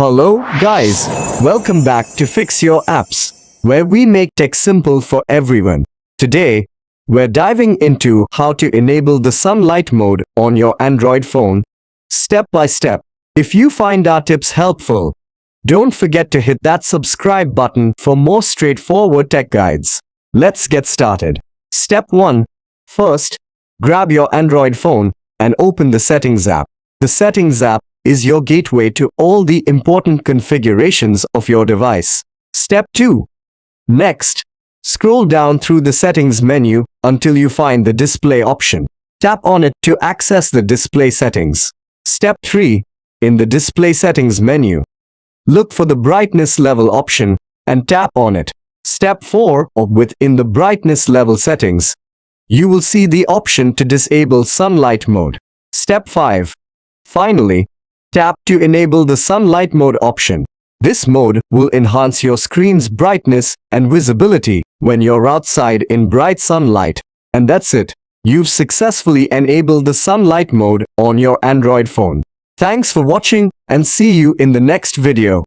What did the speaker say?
Hello, guys. Welcome back to Fix Your Apps, where we make tech simple for everyone. Today, we're diving into how to enable the sunlight mode on your Android phone, step by step. If you find our tips helpful, don't forget to hit that subscribe button for more straightforward tech guides. Let's get started. Step 1. First, grab your Android phone and open the Settings app. The Settings app is your gateway to all the important configurations of your device. Step 2. Next, scroll down through the Settings menu until you find the Display option. Tap on it to access the display settings. Step 3. In the Display Settings menu, look for the Brightness Level option and tap on it. Step 4. Within the Brightness Level settings, you will see the option to disable Sunlight mode. Step 5. Finally, tap to enable the Sunlight mode option. This mode will enhance your screen's brightness and visibility when you're outside in bright sunlight. And that's it. You've successfully enabled the Sunlight mode on your Android phone. Thanks for watching and see you in the next video.